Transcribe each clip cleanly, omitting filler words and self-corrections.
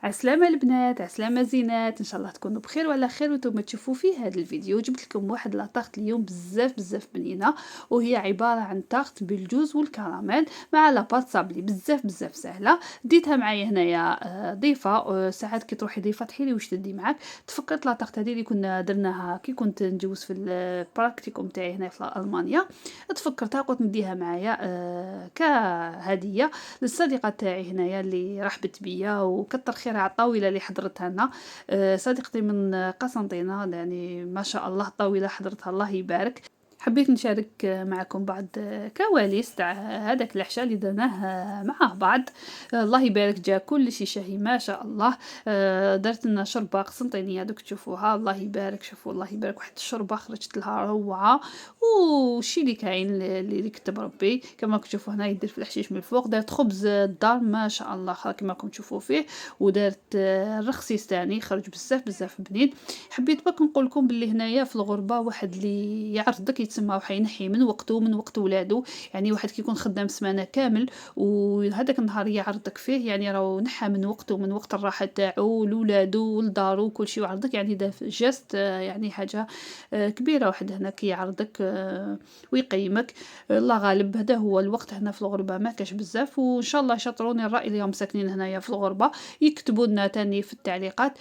عسلامة البنات، عسلامة زينات، ان شاء الله تكونوا بخير وعلى خير وانتم تشوفوا في هذا الفيديو. جبت لكم واحد لاطاغت اليوم بزاف بنينه، وهي عباره عن طاغت بالجوز والكراميل مع لاباط صابلي بزاف سهله. ديتها معايا هنايا ضيفه. ساعات كي تروحي ضيفه تحيلي واش تدي معاك. تفكرت لاطاغت هذه اللي كنا درناها كي كنت نجوز في البراكتيكوم تاعي هنا في المانيا. تفكرتها قلت نديها معايا كهديه للصديقه تاعي هنايا اللي رحبت بيا وكتر خيرها على الطاوله اللي حضرتها لنا. صديقتي من قسنطينه، يعني ما شاء الله الطاوله حضرتها الله يبارك. حبيت نشارك معكم بعض كواليس تاع هذاك العشاء اللي درناه مع بعض. الله يبارك، جا كل شيء شهي ما شاء الله. درت لنا شوربه قسنطينيه دوك تشوفوها، الله يبارك. شوفوا الله يبارك، واحد الشوربه خرجت لها روعه. وشي اللي كاين اللي كتب ربي كما تشوفوا هنا يدير في الحشيش من الفوق. درت خبز الدار ما شاء الله كما راكم تشوفوا فيه، ودرت الرخصيص تاني خرج بزاف بنين. حبيت برك نقول لكم باللي هنايا في الغربه واحد اللي يعرضك يتسمى وحينحي من وقته ومن وقت ولادو. يعني واحد كيكون خدام سمانه كامل وهذاك النهار يعرضك فيه، يعني راهو نحى من وقته ومن وقت الراحه تاعو لولادو ولدارو وكل شيء وعرضك. يعني دا جاست يعني حاجه كبيره. واحد هنا كي يعرضك ويقيمك. الله غالب هذا هو الوقت هنا في الغربه ما كاش بزاف، وان شاء الله يشطروني الراي اليوم ساكنين هنايا في الغربه يكتبوا لنا تاني في التعليقات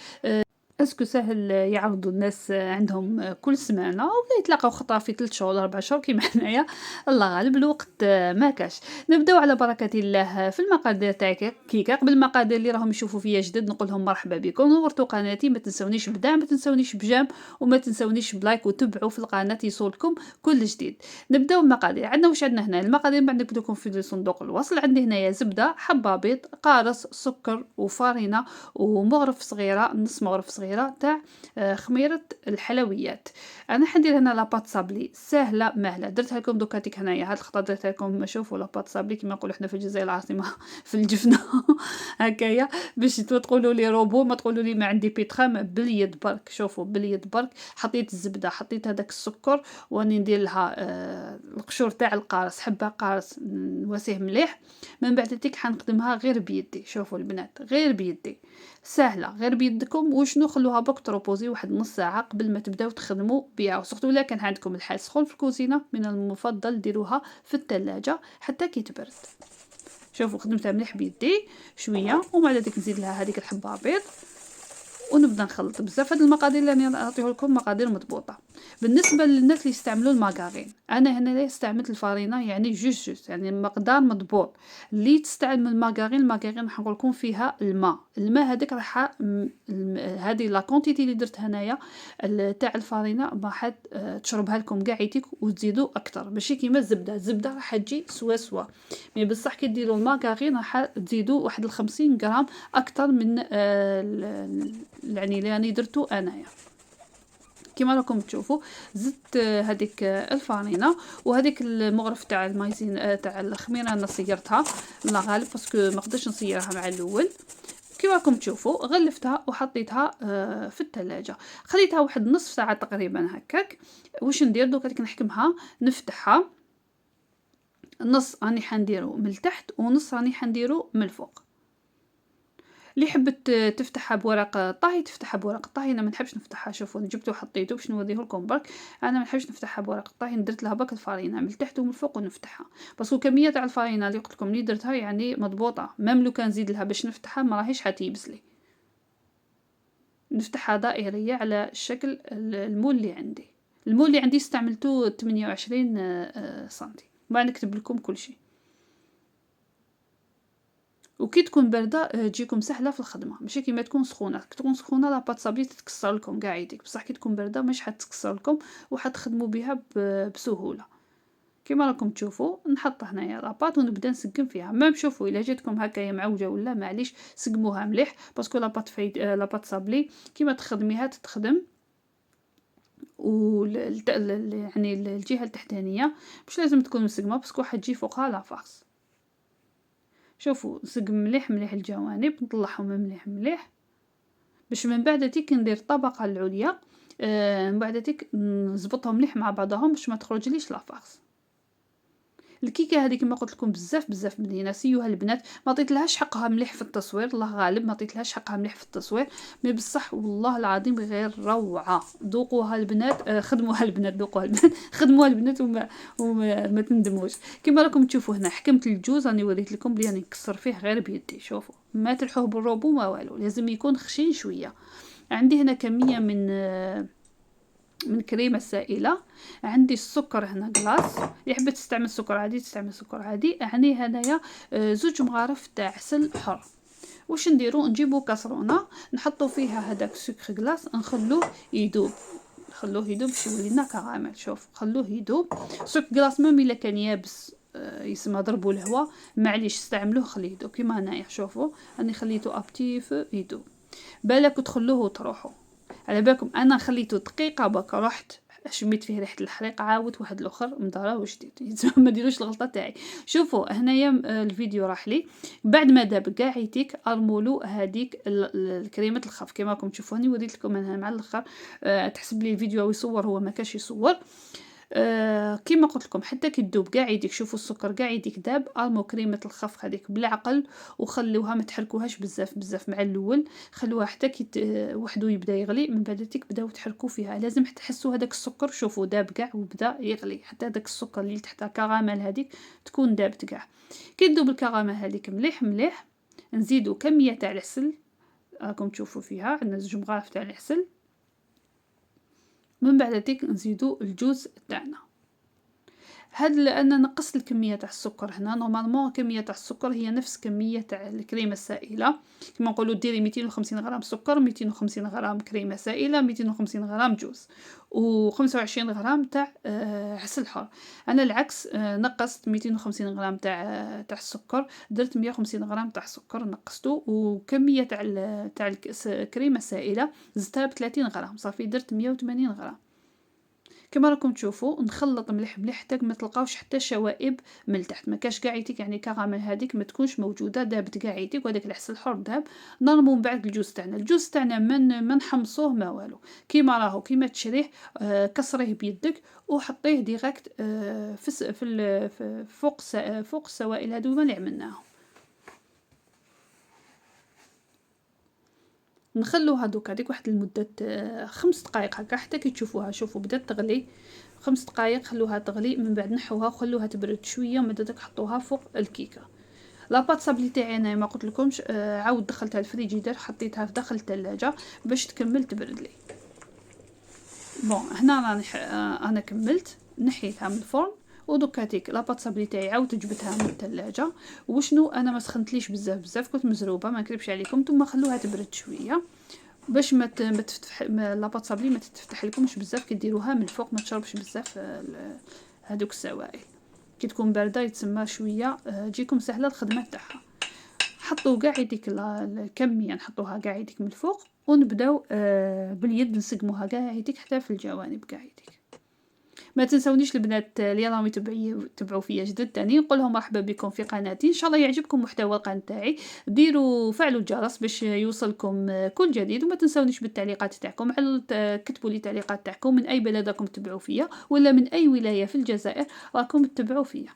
اسكو سهل يعرضوا الناس عندهم كل سمانه ولا يتلاقاو خطره في 3 شهور 4 شهور كيما حنايا. الله غالب الوقت ما كاش. نبداو على بركه الله في المقادير تاعي. كيكا قبل المقادير اللي راهم يشوفوا فيا جدد نقول لهم مرحبا بكم، نورتوا قناتي، ما تنسونيش بدعم، ما تنسونيش بجام، وما تنسونيش بلايك وتبعوا في القناه يوصلكم كل جديد. نبداو المقادير. عندنا واش عندنا هنا المقادير بعد نكتب لكم في صندوق الوصل. عندي هنايا زبده، حبه بيض، قارص، سكر وفارينه ومغرف صغيره، نص مغرف صغيره تاع خميره الحلويات. انا حندير هنا لاباط صابلي سهله مهله، درتها لكم دوكاتيك هنايا هاد الخطره درتها لكم. شوفوا لاباط صابلي كما نقولوا حنا في الجزائر العاصمه في الجفنه هكايا باش تقولوا لي روبو ما تقولوا لي ما عندي بيتخام. باليد برك، شوفوا باليد برك. حطيت الزبده، حطيت هذاك السكر، واني ندير لها القشور تاع القارص، حبه قارص نواسيه مليح. من بعد تيك حنخدمها غير بيدي. شوفوا البنات غير بيدي سهله غير بيدكم. وشنو خلوها بوك تروبوزي واحد نص ساعه قبل ما تبداو تخدموا بها. وسورتو الا كان عندكم الحال سخون في الكوزينه من المفضل ديروها في الثلاجه حتى كي تبرد. شوفوا خدمتها مليح بيدي شويه، ومع ذلك نزيد لها هذيك الحبه بيض ونبدا نخلط بزاف. هاد المقادير اللي انا نعطيه لكم مقادير مضبوطه. بالنسبه للناس اللي يستعملوا الماغارين، انا هنا استعملت الفارينه يعني جوج يعني مقدار مضبوط. اللي تستعمل الماغارين راح نقول لكم فيها الماء هذيك راح هذه لا كونتيتي اللي درت هنايا تاع الفارينه راح تشربها لكم قاعيتك وتزيدوا اكثر، ماشي كيما الزبده راح تجي سوا. مي بصح كي ديروا الماغارين راح تزيدوا واحد 50 غرام اكثر من يعني اللي راني درتو انايا. كما راكم تشوفوا زدت هذيك الفارينه وهذيك المغرف تاع المايزين تاع الخميره انا صيرتها. لا غالب باسكو ما قدرتش نصيرها مع الاول. كما راكم تشوفوا غلفتها وحطيتها في الثلاجه، خليتها واحد نصف ساعه تقريبا هكاك. واش ندير دوك نحكمها نفتحها، نص راني حنديرو من التحت ونص راني حنديرو من الفوق. اللي حبت تفتحها بورق الطهي تفتحها بورق الطهي، انا ما نحبش نفتحها. شوفوا جبته وحطيته باش نوريه لكم برك. انا ما نحبش نفتحها بورق الطهي، درت لها برك الفارينه من التحت ومن الفوق ونفتحها. بس الكميه تاع الفارينه اللي قلت لكم اللي درتها يعني مضبوطه، ميم لو كان نزيد لها باش نفتحها ما راهيش حتيبس لي. نفتحها دائريه على الشكل المول اللي عندي. المول اللي عندي استعملته 28 سنتي. ما نكتب لكم كل شيء. وكي تكون بارده تجيكم سهله في الخدمه، ماشي كيما تكون سخونه. كي تكون سخونه لاباط صابلي تتكسر لكم كاع يديك، بصح كي تكون بارده مش حتكسر لكم وحتخدموا بها بسهوله. كيما راكم تشوفوا نحط هنايا لاباط ونبدا نسقم فيها. ما شوفوا الا جاتكم هكايا معوجه ولا معليش سقموها مليح، باسكو لاباط صابلي كيما تخدميها تتخدم. و يعني الجهه التحتانيه مش لازم تكون مسقمه باسكو حتجي فوقها لافاس. شوفوا نسقم مليح الجوانب، نطلعهم مليح باش من بعد تيك ندير الطبقه العليا. من بعد تيك نزبطهم مليح مع بعضهم باش ما تخرجليش لافاس. الكيكه هذه كما قلت لكم بزاف بنينه. سيوها البنات، ما عطيتلهاش حقها مليح في التصوير، الله غالب ما عطيتلهاش حقها مليح في التصوير، مي بصح والله العظيم غير روعه. ذوقوها البنات، خدموها البنات، ذوقوها البنات خدموها البنات وما تندموش. كما راكم تشوفوا هنا حكمت الجوز، راني وريت لكم بلي راني نكسر فيه غير بيدي. شوفوا ما تلحوه بالروبو ما والو، لازم يكون خشين شويه. عندي هنا كميه من كريمه سائله. عندي السكر هنا كلاص، اللي حبيت تستعمل سكر عادي تستعمل سكر عادي. يعني هنايا زوج مغارف تاع عسل حر. واش نديرو؟ نجيبو كاسرونه نحطو فيها هذاك سكر كلاص، نخلوه يذوب، خلوه يذوب باش يولي لنا كراميل. شوف خلوه يذوب. سكر كلاص ميم الا كان يابس يسمى ضربوا الهواء معليش استعملوه خليه يذوب كيما هنايا. شوفوا راني خليته ابتيف يذوب. بالك تخلوه وتروحوا. على بالكم انا خليته دقيقه برك رحت شميت فيه ريحه الحريق، عاود واحد الاخر مداره وجديد. ما ديروش الغلطه تاعي. شوفوا هنايا الفيديو راح لي بعد ما داب كاع يتيك ارمولو هذيك الكريمه الخف كما راكم تشوفوني وريت لكم انا مع الاخر. تحسب لي الفيديو يصور هو ما كاش يصور. كيما قلت لكم حتى كي تذوب كاع يديك. شوفوا السكر كاع يديك داب، ارموا كريمه الخفق هذيك بالعقل وخلوها ما تحركوهاش بزاف مع الاول. خلوها حتى كي وحده يبدا يغلي، من بعد تبداو تحركوا فيها. لازم تحسوا هذاك السكر شوفوا داب كاع وبدا يغلي، حتى هذاك السكر اللي تحت كراميل هذيك تكون دابت كاع. كي تذوب الكراميل هذيك مليح نزيدوا كميه تاع العسل. راكم تشوفوا فيها عندنا 2 مغارف تاع العسل. من بعد ذلك نزيدو الجوز تاعنا. هاد انا نقصت الكميه تاع السكر هنا. نورمالمون الكميه تاع السكر هي نفس كميه تاع الكريمه السائله. كما نقولوا ديري 250 غرام سكر، 250 غرام كريمه سائله، 250 غرام جوز، و25 غرام تاع عسل حر. انا العكس، نقصت 250 غرام تاع السكر، درت 150 غرام تاع السكر نقصته، وكميه تاع الكريمه السائله زدتها ب 30 غرام صافي درت 180 غرام. كما راكم تشوفوا نخلط مليح حتى ما تلقاوش حتى شوائب من التحت، ما كاش كاع يتيك يعني كراميل هذيك ما تكونش موجوده، دابت كاع يتيك وهذاك العسل الحر داب. نرمو من بعد الجوز تاعنا من نحمصوه ما والو، كيما راهو كيما تشريه. كسريه بيدك وحطيه ديريكت في فوق السوائل هذوما اللي عملناهم. نخلو هذوك هذيك واحد المده 5 دقائق هكا حتى كي تشوفوها. شوفوا بدات تغلي 5 دقائق، خلوها تغلي من بعد نحوها وخلوها تبرد شويه ومن بعد حطوها فوق الكيكه. لاباط صابلي تاعي انا ما قلت لكمش، عاود دخلتها الفريجيدير حطيتها في داخل الثلاجه باش تكمل تبرد لي. بون هنا راني انا كملت نحيتها من الفرن. ودوكاتيك لاباط صابلي تاعي عاودت جبتها من الثلاجه. وشنو انا ما سخنتليش بزاف كنت مزروبه ما نكذبش عليكم. ثم خلوها تبرد شويه باش ما تفتح لاباط صابلي ما تفتح لكمش بزاف كي ديروها من الفوق، ما تشربش بزاف هذوك السوائل. كي تكون بارده يتسمى شويه تجيكم سهله الخدمه تاعها. حطوا كاع يديك الكميه نحطوها كاع يديك من الفوق ونبداو باليد نسقموها كاع يديك حتى في الجوانب كاع يديك. ما تنسونيش البنات اللي راهم يتبعوا فيا جدد تاني نقول لهم مرحبا بكم في قناتي. ان شاء الله يعجبكم محتوى القناه تاعي، ديروا فعلوا الجرس باش يوصلكم كل جديد. وما تنسونيش بالتعليقات تاعكم، كتبوا لي تعليقات تاعكم من اي بلد راكم تتبعوا فيا ولا من اي ولايه في الجزائر راكم تتبعوا فيا.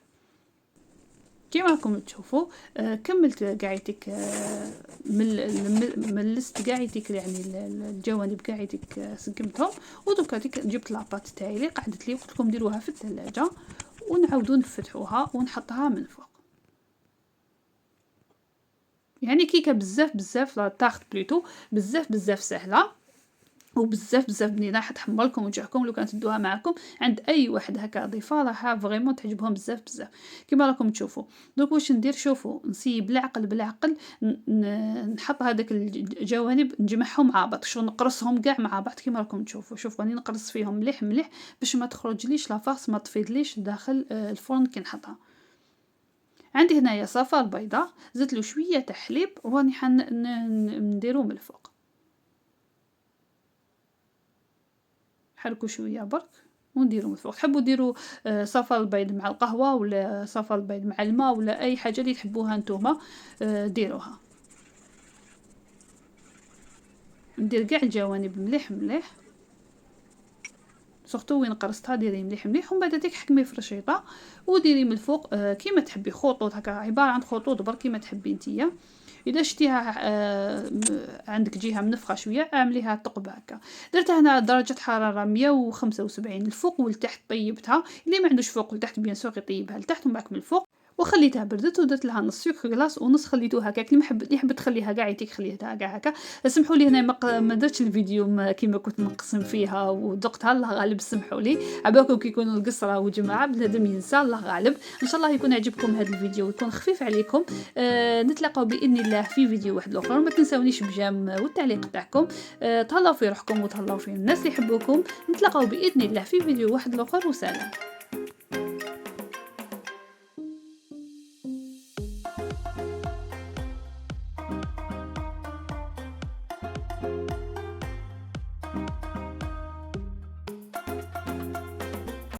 كيما راكم تشوفوا كملت قاعدتك ملست قاعدتك يعني الجوانب قاعدتك سقمتهم. ودوكا جبت لاباط تاعي اللي قعدت لي قلت لكم ديروها في الثلاجه ونعاودوا نفتحوها ونحطها من فوق. يعني كيكه بزاف لا طاخت بليتو بزاف سهله وبزاف بنينه. حتحمركم وجهكم لو كانت تدوها معكم عند اي واحد هكا ضيفه راها فريمون تعجبهم بزاف. كما راكم تشوفوا دوك واش ندير؟ شوفوا نسيب بالعقل نحط هذاك الجوانب نجمعهم مع بعض، شو نقرصهم كاع مع بعض كما راكم تشوفوا. شوفوا راني نقرص فيهم مليح باش ما تخرجليش لافاس ما تفيضليش داخل الفرن كي نحطها. عندي هنايا صفار بيضاء زدت له شويه تاع حليب وراني نديرو من الفوق. حركوا شويه برك ونديروا من فوق. تحبوا ديروا صفار البيض مع القهوه ولا صفار البيض مع الماء ولا اي حاجه اللي تحبوها نتوما ديروها. ندير كاع الجوانب مليح سورتو وين قرصتها ديري مليح مليح، ومن بعد هذيك حكمي في رشيطه وديري من الفوق كيما تحبي، خطوط هكا، عباره عن خطوط برك كيما تحبي نتيا. اذا شتيها عندك جهه منفخه شويه اعمليها ثقب هكا. درتها هنا درجه حراره 175 الفوق والتحت، طيبتها. اللي ما عندوش فوق والتحت بيان سور يطيبها لتحت ومن بعد من الفوق، وخليتها بردت ودرت لها نص سكر كلاص ونص خليتوها هكاك. اللي حبت تخليها كاع يتيك خليتها كاع هكا. سمحوا لي هنا ما درتش الفيديو كيما كنت نقسم فيها ودقتها، الله غالب سمحوا لي. عباكم كي يكونوا القصره وجماعه بنادم ينسى، الله غالب. ان شاء الله يكون عجبكم هذا الفيديو ويكون خفيف عليكم. نتلاقاو باذن الله في فيديو واحد اخر. ما تنساونيش بجام والتعليق تاعكم. تهلاو في روحكم وتهلاو في الناس اللي يحبوكم. نتلاقاو باذن الله في فيديو واحد اخر، وسلام.